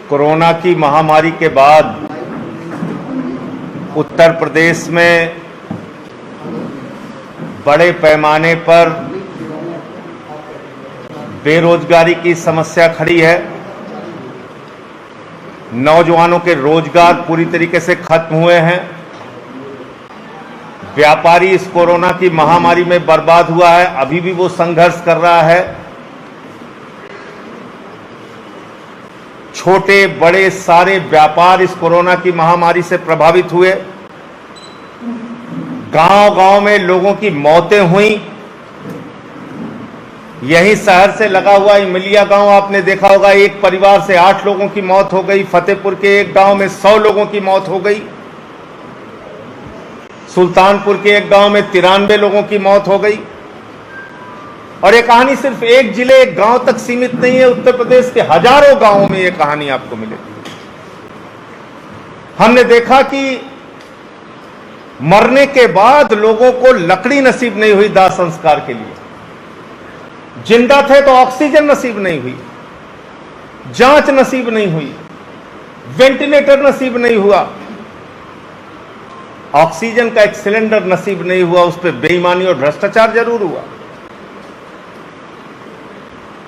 Corona की महामारी के बाद उत्तर प्रदेश में बड़े पैमाने पर बेरोजगारी की समस्या खड़ी है। नौजवानों के रोजगार पूरी तरीके से खत्म हुए हैं। व्यापारी इस कोरोना की महामारी में बर्बाद हुआ है, अभी भी वो संघर्ष कर रहा है। छोटे बड़े सारे व्यापार इस कोरोना की महामारी से प्रभावित हुए। गांव-गांव में लोगों की मौतें हुई। यहीं शहर से लगा हुआ इमलिया गांव आपने देखा होगा, एक परिवार से 8 लोगों की मौत हो गई। फतेहपुर के एक गांव में 100 लोगों की मौत हो गई। सुल्तानपुर के एक गांव में 93 लोगों की मौत हो गई। और ये कहानी सिर्फ एक जिले एक गांव तक सीमित नहीं है, उत्तर प्रदेश के हजारों गांवों में ये कहानी आपको मिलेगी। हमने देखा कि मरने के बाद लोगों को लकड़ी नसीब नहीं हुई दाह संस्कार के लिए। जिंदा थे तो ऑक्सीजन नसीब नहीं हुई, जांच नसीब नहीं हुई, वेंटिलेटर नसीब नहीं हुआ, ऑक्सीजन का एक सिलेंडर नसीब नहीं हुआ। उस पर बेईमानी और भ्रष्टाचार जरूर हुआ।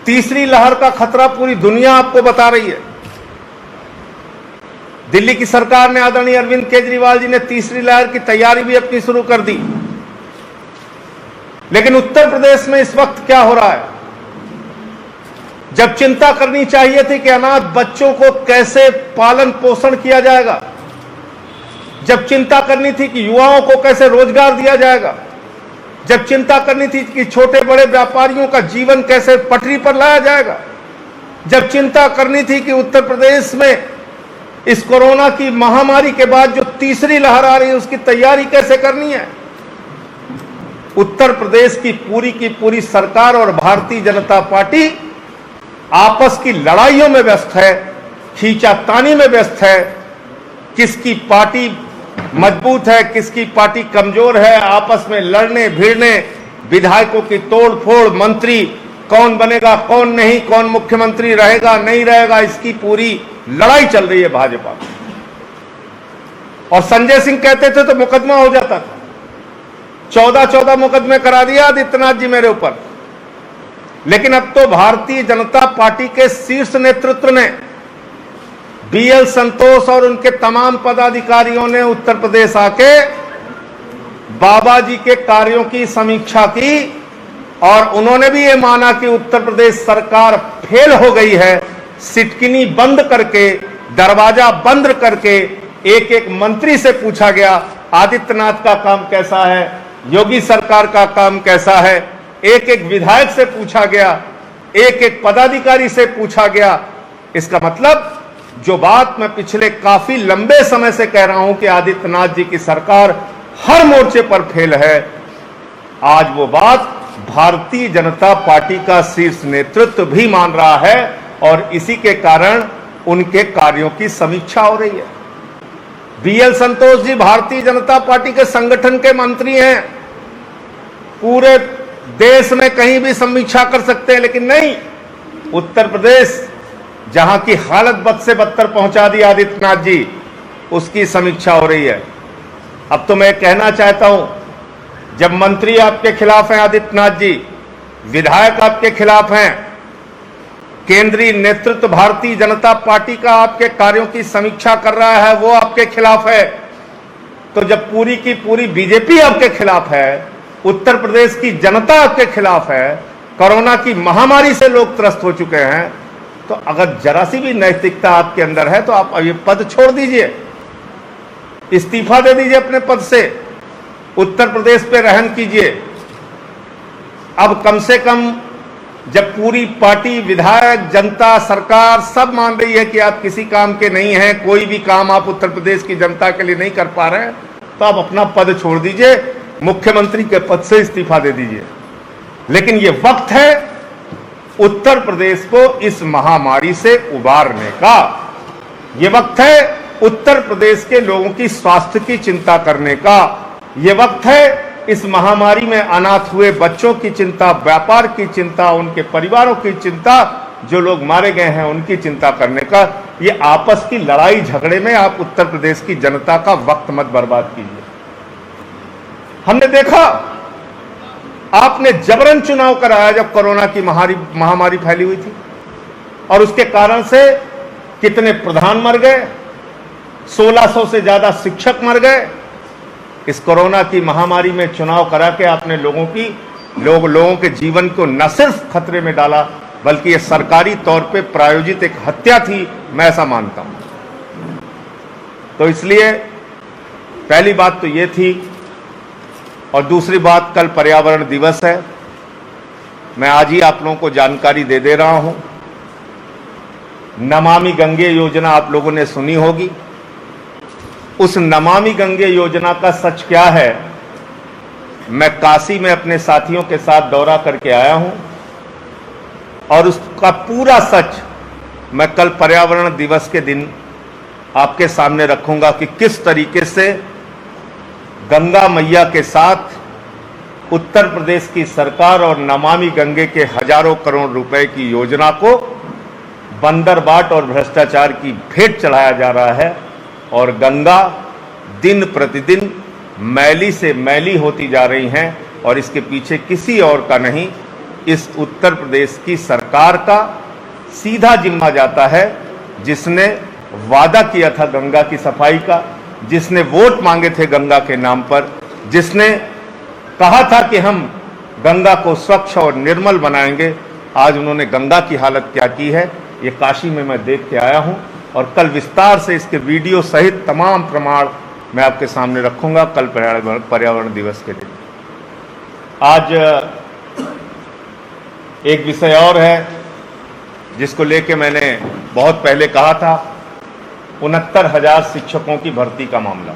तीसरी लहर का खतरा पूरी दुनिया आपको बता रही है। दिल्ली की सरकार ने, आदरणीय अरविंद केजरीवाल जी ने तीसरी लहर की तैयारी भी अपनी शुरू कर दी। लेकिन उत्तर प्रदेश में इस वक्त क्या हो रहा है? जब चिंता करनी चाहिए थी कि अनाथ बच्चों को कैसे पालन पोषण किया जाएगा, जब चिंता करनी थी कि युवाओं को कैसे रोजगार दिया जाएगा, जब चिंता करनी थी कि छोटे बड़े व्यापारियों का जीवन कैसे पटरी पर लाया जाएगा, जब चिंता करनी थी कि उत्तर प्रदेश में इस कोरोना की महामारी के बाद जो तीसरी लहर आ रही है उसकी तैयारी कैसे करनी है, उत्तर प्रदेश की पूरी सरकार और भारतीय जनता पार्टी आपस की लड़ाइयों में व्यस्त है, खींचातानी में व्यस्त है। किसकी पार्टी मजबूत है, किसकी पार्टी कमजोर है, आपस में लड़ने भिड़ने, विधायकों की तोड़फोड़, मंत्री कौन बनेगा कौन नहीं, कौन मुख्यमंत्री रहेगा नहीं रहेगा, इसकी पूरी लड़ाई चल रही है भाजपा। और संजय सिंह कहते थे तो मुकदमा हो जाता था। 14 मुकदमे करा दिया आदित्यनाथ जी मेरे ऊपर। लेकिन अब तो भारतीय जनता पार्टी के शीर्ष नेतृत्व ने, बीएल संतोष और उनके तमाम पदाधिकारियों ने उत्तर प्रदेश आके बाबा जी के कार्यों की समीक्षा की और उन्होंने भी ये माना कि उत्तर प्रदेश सरकार फेल हो गई है। सिटकिनी बंद करके, दरवाजा बंद करके एक एक मंत्री से पूछा गया आदित्यनाथ का काम कैसा है, योगी सरकार का काम कैसा है, एक एक विधायक से पूछा गया, एक एक पदाधिकारी से पूछा गया। इसका मतलब जो बात मैं पिछले काफी लंबे समय से कह रहा हूं कि आदित्यनाथ जी की सरकार हर मोर्चे पर फेल है, आज वो बात भारतीय जनता पार्टी का शीर्ष नेतृत्व भी मान रहा है और इसी के कारण उनके कार्यों की समीक्षा हो रही है। बीएल संतोष जी भारतीय जनता पार्टी के संगठन के मंत्री हैं, पूरे देश में कहीं भी समीक्षा कर सकते हैं, लेकिन नहीं, उत्तर प्रदेश जहां की हालत बद से बदतर पहुंचा दी आदित्यनाथ जी, उसकी समीक्षा हो रही है। अब तो मैं कहना चाहता हूं, जब मंत्री आपके खिलाफ हैं आदित्यनाथ जी, विधायक आपके खिलाफ हैं, केंद्रीय नेतृत्व भारतीय जनता पार्टी का आपके कार्यों की समीक्षा कर रहा है वो आपके खिलाफ है, तो जब पूरी की पूरी बीजेपी आपके खिलाफ है, उत्तर प्रदेश की जनता आपके खिलाफ है, कोरोना की महामारी से लोग त्रस्त हो चुके हैं, तो अगर जरा सी भी नैतिकता आपके अंदर है तो आप ये पद छोड़ दीजिए, इस्तीफा दे दीजिए अपने पद से, उत्तर प्रदेश पे रहम कीजिए। अब कम से कम जब पूरी पार्टी, विधायक, जनता, सरकार सब मान रही है कि आप किसी काम के नहीं हैं, कोई भी काम आप उत्तर प्रदेश की जनता के लिए नहीं कर पा रहे हैं, तो आप अपना पद छोड़ दीजिए, मुख्यमंत्री के पद से इस्तीफा दे दीजिए। लेकिन ये वक्त है उत्तर प्रदेश को इस महामारी से उबारने का, ये वक्त है उत्तर प्रदेश के लोगों की स्वास्थ्य की चिंता करने का, ये वक्त है इस महामारी में अनाथ हुए बच्चों की चिंता, व्यापार की चिंता, उनके परिवारों की चिंता, जो लोग मारे गए हैं उनकी चिंता करने का। ये आपस की लड़ाई झगड़े में आप उत्तर प्रदेश की जनता का वक्त मत बर्बाद कीजिए। हमने देखा आपने जबरन चुनाव कराया जब कोरोना की महामारी फैली हुई थी, और उसके कारण से कितने प्रधान मर गए, 1600 से ज्यादा शिक्षक मर गए। इस कोरोना की महामारी में चुनाव करा के आपने लोगों के जीवन को न सिर्फ खतरे में डाला, बल्कि यह सरकारी तौर पे प्रायोजित एक हत्या थी, मैं ऐसा मानता हूं। तो इसलिए पहली बात तो यह थी, और दूसरी बात, कल पर्यावरण दिवस है। मैं आज ही आप लोगों को जानकारी दे रहा हूं। नमामि गंगे योजना आप लोगों ने सुनी होगी। उस नमामि गंगे योजना का सच क्या है, मैं काशी में अपने साथियों के साथ दौरा करके आया हूं, और उसका पूरा सच मैं कल पर्यावरण दिवस के दिन आपके सामने रखूंगा कि किस तरीके से गंगा मैया के साथ उत्तर प्रदेश की सरकार और नमामि गंगे के हजारों करोड़ रुपए की योजना को बंदरबाट और भ्रष्टाचार की भेंट चढ़ाया जा रहा है, और गंगा दिन प्रतिदिन मैली से मैली होती जा रही हैं, और इसके पीछे किसी और का नहीं, इस उत्तर प्रदेश की सरकार का सीधा जिम्मा जाता है, जिसने वादा किया था गंगा की सफाई का, जिसने वोट मांगे थे गंगा के नाम पर, जिसने कहा था कि हम गंगा को स्वच्छ और निर्मल बनाएंगे। आज उन्होंने गंगा की हालत क्या की है, ये काशी में मैं देख के आया हूं, और कल विस्तार से इसके वीडियो सहित तमाम प्रमाण मैं आपके सामने रखूंगा कल पर्यावरण दिवस के दिन। आज एक विषय और है जिसको लेके मैंने बहुत पहले कहा था, 69,000 शिक्षकों की भर्ती का मामला।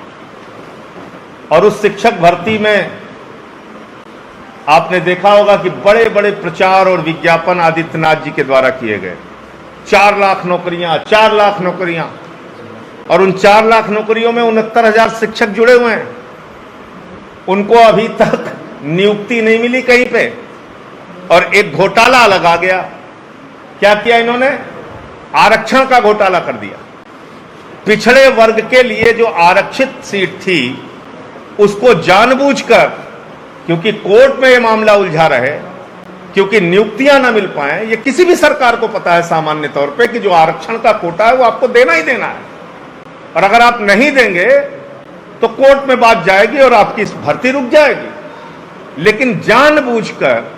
और उस शिक्षक भर्ती में आपने देखा होगा कि बड़े बड़े प्रचार और विज्ञापन आदित्यनाथ जी के द्वारा किए गए। 4 लाख नौकरियां, 4 लाख नौकरियां, और उन 4 लाख नौकरियों में 69,000 शिक्षक जुड़े हुए हैं। उनको अभी तक नियुक्ति नहीं मिली कहीं पे, और एक घोटाला लगा गया। क्या किया इन्होंने? आरक्षण का घोटाला कर दिया। पिछड़े वर्ग के लिए जो आरक्षित सीट थी, उसको जानबूझकर, क्योंकि कोर्ट में यह मामला उलझा रहे, क्योंकि नियुक्तियां ना मिल पाए, ये किसी भी सरकार को पता है सामान्य तौर पे कि जो आरक्षण का कोटा है वो आपको देना ही देना है, और अगर आप नहीं देंगे तो कोर्ट में बात जाएगी और आपकी भर्ती रुक जाएगी। लेकिन जानबूझकर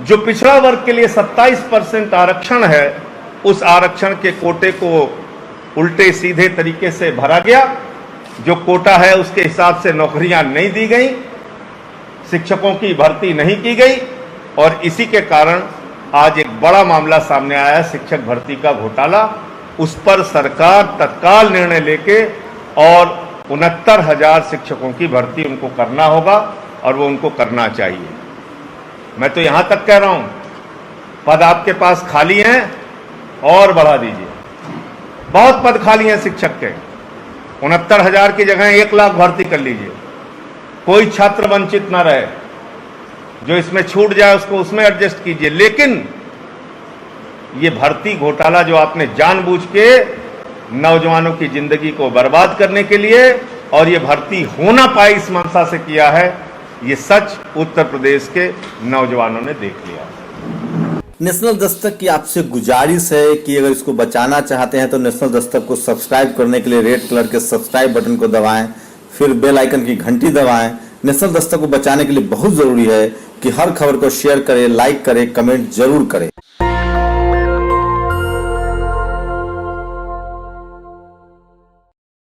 जो पिछड़ा वर्ग के लिए 27% आरक्षण है, उस आरक्षण के कोटे को उल्टे सीधे तरीके से भरा गया। जो कोटा है उसके हिसाब से नौकरियां नहीं दी गई, शिक्षकों की भर्ती नहीं की गई, और इसी के कारण आज एक बड़ा मामला सामने आया है, शिक्षक भर्ती का घोटाला। उस पर सरकार तत्काल निर्णय लेके और 69,000 शिक्षकों की भर्ती उनको करना होगा, और वो उनको करना चाहिए। मैं तो यहां तक कह रहा हूं, पद आपके पास खाली हैं और बढ़ा दीजिए। बहुत पद खाली हैं शिक्षक के, 69,000 की जगह 1 लाख भर्ती कर लीजिए। कोई छात्र वंचित ना रहे, जो इसमें छूट जाए उसको उसमें एडजस्ट कीजिए। लेकिन ये भर्ती घोटाला जो आपने जानबूझ के नौजवानों की जिंदगी को बर्बाद करने के लिए, और ये भर्ती हो ना पाए इस मंशा से किया है, ये सच उत्तर प्रदेश के नौजवानों ने देख लिया। नेशनल दस्तक की आपसे गुजारिश है कि अगर इसको बचाना चाहते हैं तो नेशनल दस्तक को सब्सक्राइब करने के लिए रेड कलर के सब्सक्राइब बटन को दबाएं, फिर बेल आइकन की घंटी दबाएं। नेशनल दस्तक को बचाने के लिए बहुत जरूरी है कि हर खबर को शेयर करें, लाइक करें, कमेंट जरूर करें।